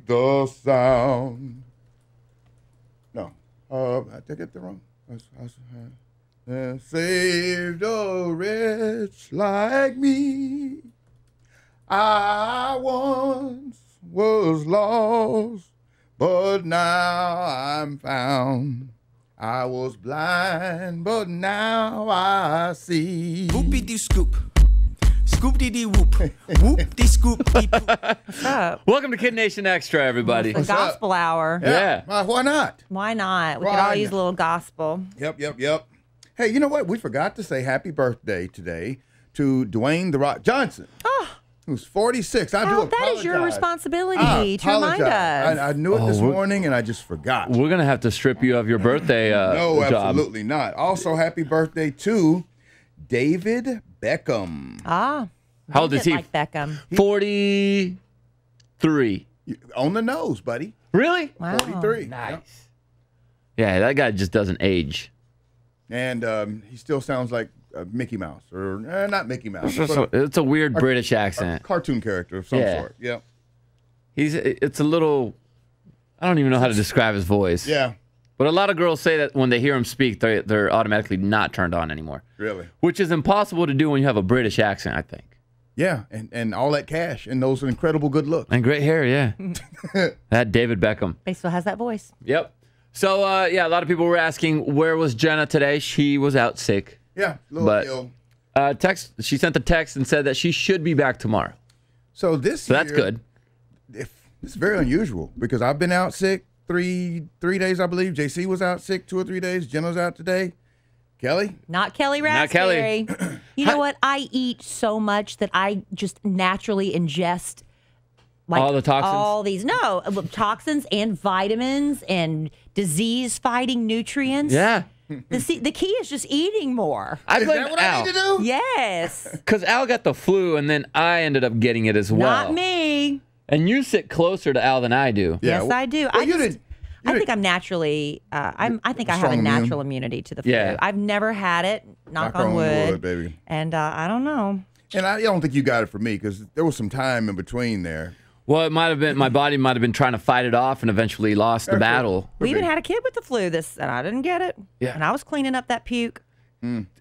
make the sound. No, I did get the wrong. Saved a wretch like me. I once was lost, but now I'm found. I was blind, but now I see. Whoopie-dee-scoop. Scoop-dee-dee-whoop. Whoop-dee-scoop-dee-poop. What's up? Welcome to KiddNation Extra, everybody. The gospel hour. Yeah. Why not? Why not? We Why could all not? use a little gospel. Yep. Hey, you know what? We forgot to say happy birthday today to Dwayne "The Rock" Johnson. Oh, Who's 46. I do Al, apologize. that is your responsibility I to remind apologize. us. I knew it this morning, and I just forgot. We're going to have to strip you of your birthday No, job. absolutely not. Also, happy birthday to David Beckham. Ah. How old is he? Like Beckham. 43. On the nose, buddy. Really? Wow. 43. Nice. Yeah, that guy just doesn't age. And he still sounds like Mickey Mouse. Or not Mickey Mouse. but It's a weird British a accent. cartoon character of some sort. Yeah. It's a little, I don't even know how to describe his voice. Yeah. But a lot of girls say that when they hear him speak, they're automatically not turned on anymore. Really? Which is impossible to do when you have a British accent, I think. Yeah. And all that cash and those incredible good looks. And great hair, yeah. That David Beckham. But he still has that voice. Yep. So, a lot of people were asking, where was Jenna today? She was out sick. Yeah. A little But ill. she sent a text and said that she should be back tomorrow. So that's good. It's very unusual because I've been out sick three days, I believe. JC was out sick 2 or 3 days. Jenna's out today. Kelly? Not Kelly Not Kelly. Raspberry. You know what? I eat so much that I just naturally ingest All the toxins? All these toxins and vitamins and disease-fighting nutrients. Yeah. The key is just eating more. I Is blame that what Al. I need to do? Yes. Because Al got the flu, and then I ended up getting it as well. Not me. And you sit closer to Al than I do. Yeah. Yes, I do. Well, I think I'm naturally. I think I have a strong immune. natural immunity to the flu. Yeah. I've never had it. Knock on wood, baby. And I don't know. And I don't think you got it from me because there was some time in between there. Well, it might have been, my body might have been trying to fight it off and eventually lost the battle. We even had a kid with the flu, and I didn't get it. Yeah. And I was cleaning up that puke.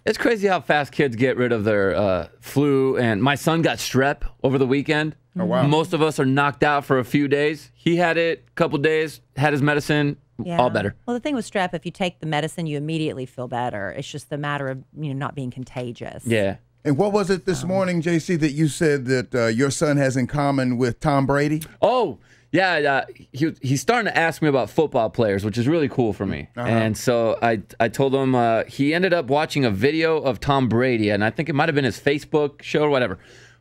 It's crazy how fast kids get rid of their flu. And my son got strep over the weekend. Oh, wow. Most of us are knocked out for a few days. He had it a couple days, had his medicine, all better. Well, the thing with strep, if you take the medicine, you immediately feel better. It's just the matter of not being contagious. Yeah. And what was it this morning, JC, that you said that your son has in common with Tom Brady? Oh, yeah. He's starting to ask me about football players, which is really cool for me. And so I told him he ended up watching a video of Tom Brady, and I think it might have been his Facebook show or whatever.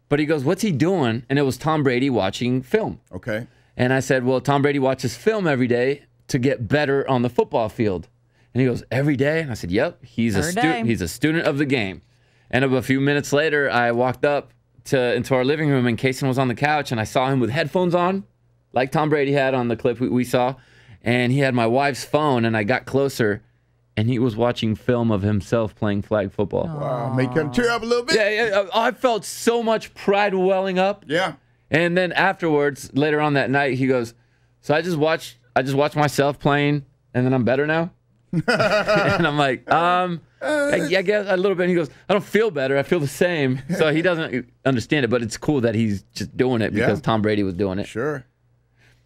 But he goes, what's he doing? And it was Tom Brady watching film. Okay. And I said, well, Tom Brady watches film every day to get better on the football field. And he goes, every day? And I said, yep, he's a student. He's a student of the game. And a few minutes later, I walked up into our living room, and Kaysen was on the couch, and I saw him with headphones on, like Tom Brady had on the clip we saw. And he had my wife's phone, and I got closer, and he was watching film of himself playing flag football. Wow, made you tear up a little bit? Yeah, I felt so much pride welling up. Yeah. And then afterwards, later on that night, he goes, so I just watched myself playing, and then I'm better now? And I'm like, I guess a little bit. And he goes, I don't feel better. I feel the same. So he doesn't understand it, but it's cool that he's just doing it because Tom Brady was doing it. Sure.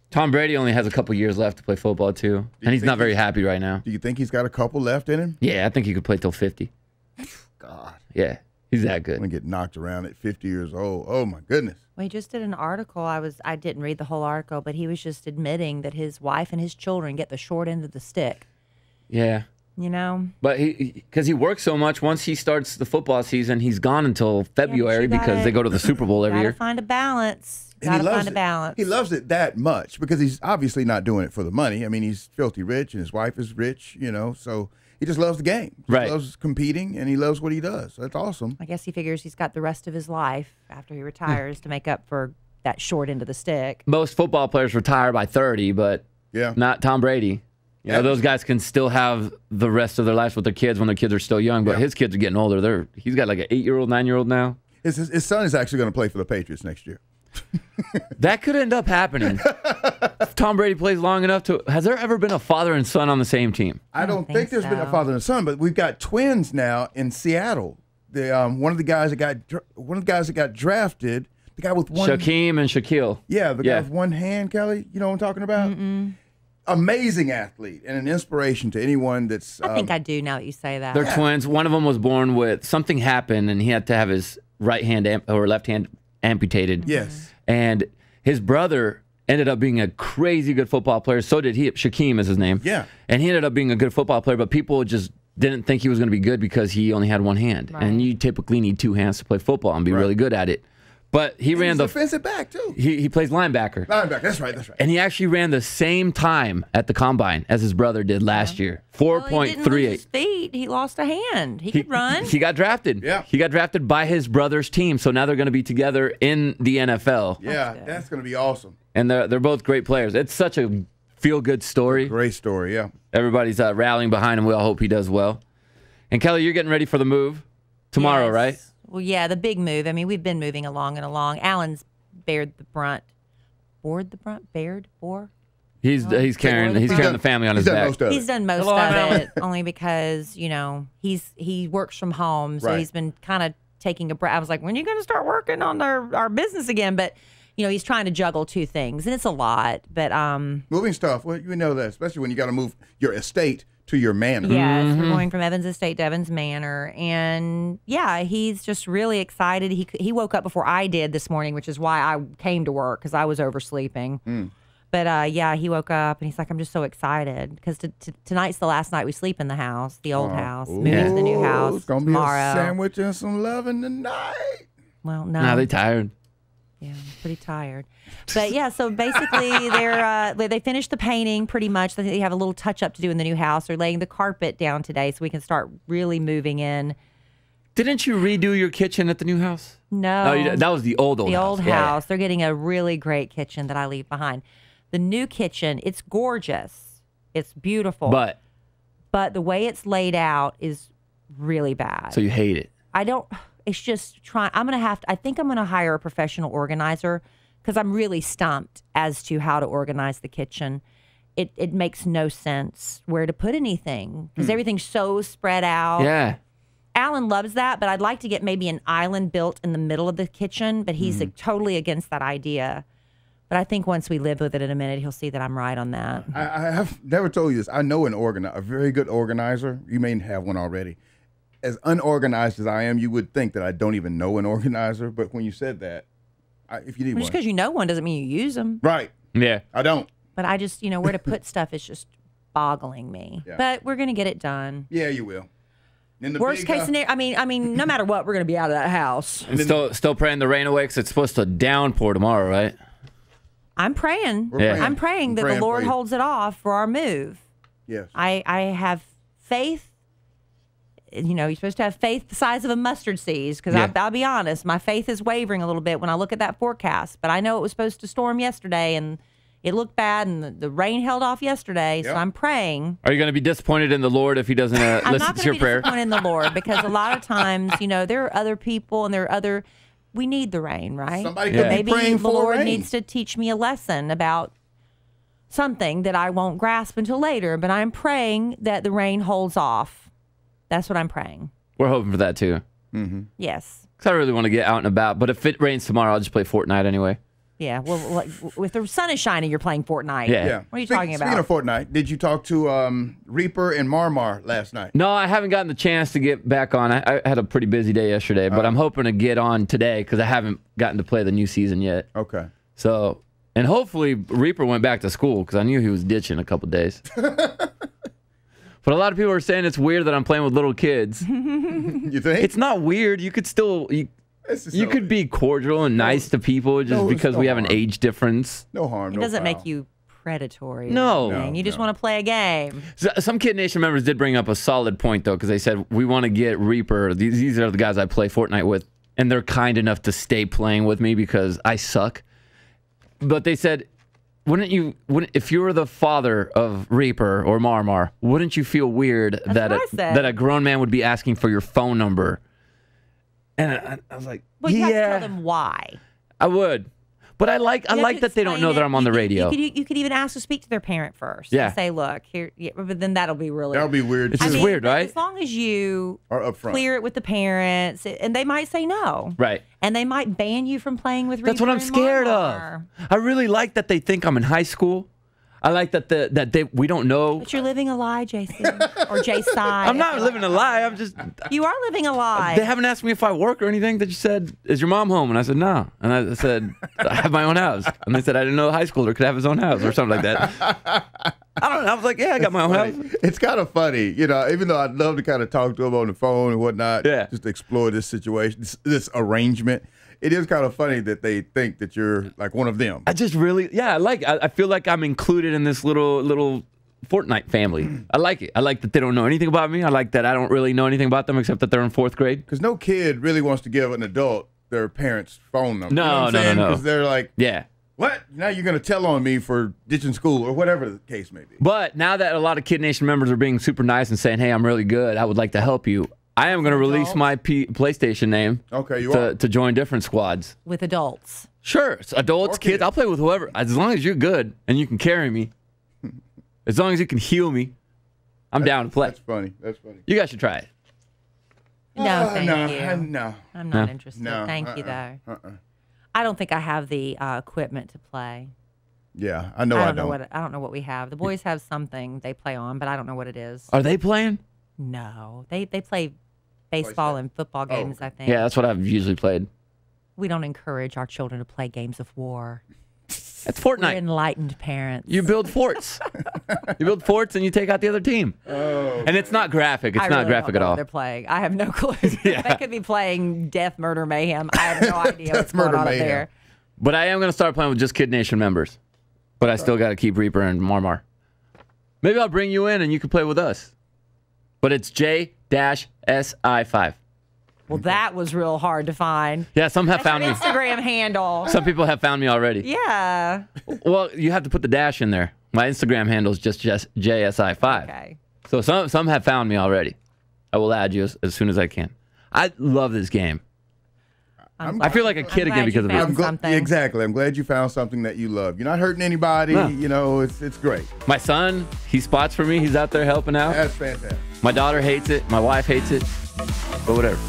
Tom Brady only has a couple years left to play football, too. And he's not very happy right now. Do you think he's got a couple left in him? Yeah, I think he could play till 50. God. Yeah, he's that I'm good. going to get knocked around at 50 years old. Oh, my goodness. Well, he just did an article. I didn't read the whole article, but he was just admitting that his wife and his children get the short end of the stick. Yeah. But because he works so much, once he starts the football season, he's gone until February because they go to the Super Bowl every year. Gotta find a balance. And he loves Find a balance. He loves it that much because he's obviously not doing it for the money. I mean, he's filthy rich and his wife is rich, so he just loves the game. He loves competing and he loves what he does. That's awesome. I guess he figures he's got the rest of his life after he retires to make up for that short end of the stick. Most football players retire by 30, but not Tom Brady. Those guys can still have the rest of their lives with their kids when their kids are still young, but his kids are getting older. He's got like an 8-year-old, 9-year-old now. His son is actually going to play for the Patriots next year. That could end up happening. If Tom Brady plays long enough to. Has there ever been a father and son on the same team? I don't think there's been a father and son, but we've got twins now in Seattle. One of the guys that got drafted, the guy with one. Shaquem and Shaquille. Yeah, the guy with one hand, Kelly. You know what I'm talking about? Amazing athlete and an inspiration to anyone that's. I think I do now that you say that. They're twins. One of them was born with something happened, and he had to have his right hand or left hand amputated. Yes. And his brother ended up being a crazy good football player. So did he. Shaquem is his name. Yeah. And he ended up being a good football player, but people just didn't think he was going to be good because he only had one hand. Right. And you typically need two hands to play football and be really good at it. But he ran he's defensive back, too. He plays linebacker. Linebacker, that's right. And he actually ran the same time at the combine as his brother did last year. 4.38. Feet. He lost a hand. He could run. He got drafted. Yeah. He got drafted by his brother's team, so now they're going to be together in the NFL. Yeah, that's going to be awesome. And they're both great players. It's such a feel-good story. Great story, yeah. Everybody's rallying behind him. We all hope he does well. And Kelly, you're getting ready for the move tomorrow, right? Well, yeah, the big move. I mean, we've been moving along. Alan's bared the brunt. He's carrying the family on his back. He's done most of it only because, he works from home. So he's been kind of taking a breath. I was like, when are you going to start working on our business again? But, he's trying to juggle two things, and it's a lot. But moving stuff, well, you know that, especially when you got to move your estate to your manor. Yes, we're going from Evans Estate to Evans Manor. And, yeah, he's just really excited. He woke up before I did this morning, which is why I came to work, because I was oversleeping. But, yeah, he woke up, and he's like, I'm just so excited, because tonight's the last night we sleep in the house, the old house. Moving to the new house It's going to be a sandwich and some loving tonight. Well, no. Now they're tired. Yeah, I'm pretty tired. But yeah, so basically they finished the painting pretty much. They have a little touch up to do in the new house. They're laying the carpet down today so we can start really moving in. Didn't you redo your kitchen at the new house? No. Oh, that was the old house. The old house. They're getting a really great kitchen that I leave behind. The new kitchen, it's gorgeous. It's beautiful. But the way it's laid out is really bad. So you hate it. It's just trying. I think I'm going to hire a professional organizer, because I'm really stumped as to how to organize the kitchen. It makes no sense where to put anything, because everything's so spread out. Yeah. Alan loves that, but I'd like to get maybe an island built in the middle of the kitchen, but he's totally against that idea. But I think once we live with it in a minute, he'll see that I'm right on that. I have never told you this. I know a very good organizer. You may have one already. As unorganized as I am, you would think that I don't even know an organizer. But when you said that, if you need one. Just because you know one doesn't mean you use them. Right. Yeah. I don't. But I just, where to put stuff is just boggling me. Yeah. But we're going to get it done. Yeah, you will. Worst case scenario, I mean, no matter what, we're going to be out of that house. And still praying the rain away, because it's supposed to downpour tomorrow, right? I'm praying. I'm praying that the Lord holds it off for our move. Yes. I have faith. You're supposed to have faith the size of a mustard seed, because I'll be honest, my faith is wavering a little bit when I look at that forecast. But I know it was supposed to storm yesterday, and it looked bad, and the rain held off yesterday. So I'm praying. Are you going to be disappointed in the Lord if he doesn't listen to your prayer? I'm not going to be disappointed in the Lord, because a lot of times, there are other people, and we need the rain, right? Somebody could be praying for the Lord rain. needs to teach me a lesson about something that I won't grasp until later. But I'm praying that the rain holds off. That's what I'm praying. We're hoping for that too. Mm-hmm. Yes. Because I really want to get out and about. But if it rains tomorrow, I'll just play Fortnite anyway. Yeah. Well, if the sun is shining, you're playing Fortnite. Yeah. What are you talking about? Speaking of Fortnite, did you talk to Reaper and Marmar last night? No, I haven't gotten the chance to get back on. I had a pretty busy day yesterday, but I'm hoping to get on today, because I haven't gotten to play the new season yet. Okay. So, and hopefully Reaper went back to school, because I knew he was ditching a couple days. But a lot of people are saying it's weird that I'm playing with little kids. You think? It's not weird. You could still you could be cordial and nice to people just because we have an age difference. No harm. It doesn't make you predatory. No. You just want to play a game. So, some Kid Nation members did bring up a solid point, though, because they said, we want to get Reaper. These are the guys I play Fortnite with, and they're kind enough to stay playing with me because I suck. But they said, if you were the father of Reaper or Marmar, wouldn't you feel weird that a grown man would be asking for your phone number? And I was like, well, you have to tell them why. I would. But I like that they don't know that I'm on the radio. You could even ask to speak to their parent first. Yeah. And say, look, here, yeah, but then that'll be really. That'll be weird. It's just weird, right? As long as you Or upfront. clear it with the parents, and they might say no. Right. And they might ban you from playing with. That's what I'm Reaper and scared Mar. of. I really like that they think I'm in high school. I like that we don't know. But you're living a lie, JC, or JSI. I'm not living a lie. I'm just. You are living a lie. They haven't asked me if I work or anything. They just said, "Is your mom home?" And I said, "No." And I said, "I have my own house." And they said, "I didn't know a high schooler could have his own house or something like that." I don't know. I was like, "Yeah, I got my own house." It's kind of funny, you know. Even though I'd love to kind of talk to them on the phone and whatnot, just explore this situation, this arrangement. It is kind of funny that they think that you're like one of them. I just really, I feel like I'm included in this little Fortnite family. I like it. I like that they don't know anything about me. I like that I don't really know anything about them except that they're in 4th grade. Because no kid really wants to give an adult their parents' phone number. No, you know what I'm saying? no. Because they're like, yeah. What? Now you're going to tell on me for ditching school or whatever the case may be. But now that a lot of Kid Nation members are being super nice and saying, hey, I'm really good, I would like to help you. I am going to release my PlayStation name to join different squads. With adults. Sure. It's adults, kids. I'll play with whoever. As long as you're good and you can carry me. As long as you can heal me. I'm down to play. That's funny. That's funny. You guys should try it. No, thank you. No. I'm not interested. No, Thank you, though. I don't think I have the equipment to play. Yeah, I know I don't. I don't know what we have. The boys have something they play on, but I don't know what it is. Are they playing? No. They play baseball and football games, I think. Yeah, that's what I've usually played. We don't encourage our children to play games of war. That's Fortnite. We're enlightened parents. You build forts. You build forts and you take out the other team. Oh, and it's not graphic. It's not graphic at all. They're playing. I have no clue. They could be playing Death, Murder, Mayhem. I have no idea what's going on up there. But I am going to start playing with just Kid Nation members. But I still got to keep Reaper and Marmar. Maybe I'll bring you in and you can play with us. But it's J-SI5. Well, that was real hard to find. Yeah, some have found me. Instagram handle. Some people have found me already. Yeah. Well, you have to put the dash in there. My Instagram handle is just JSI5. Okay. So some have found me already. I will add you as soon as I can. I love this game. I feel like a kid again because of it. Exactly. I'm glad you found something that you love. You're not hurting anybody. No. You know, it's great. My son, he spots for me. He's out there helping out. That's fantastic. My daughter hates it. My wife hates it. But whatever.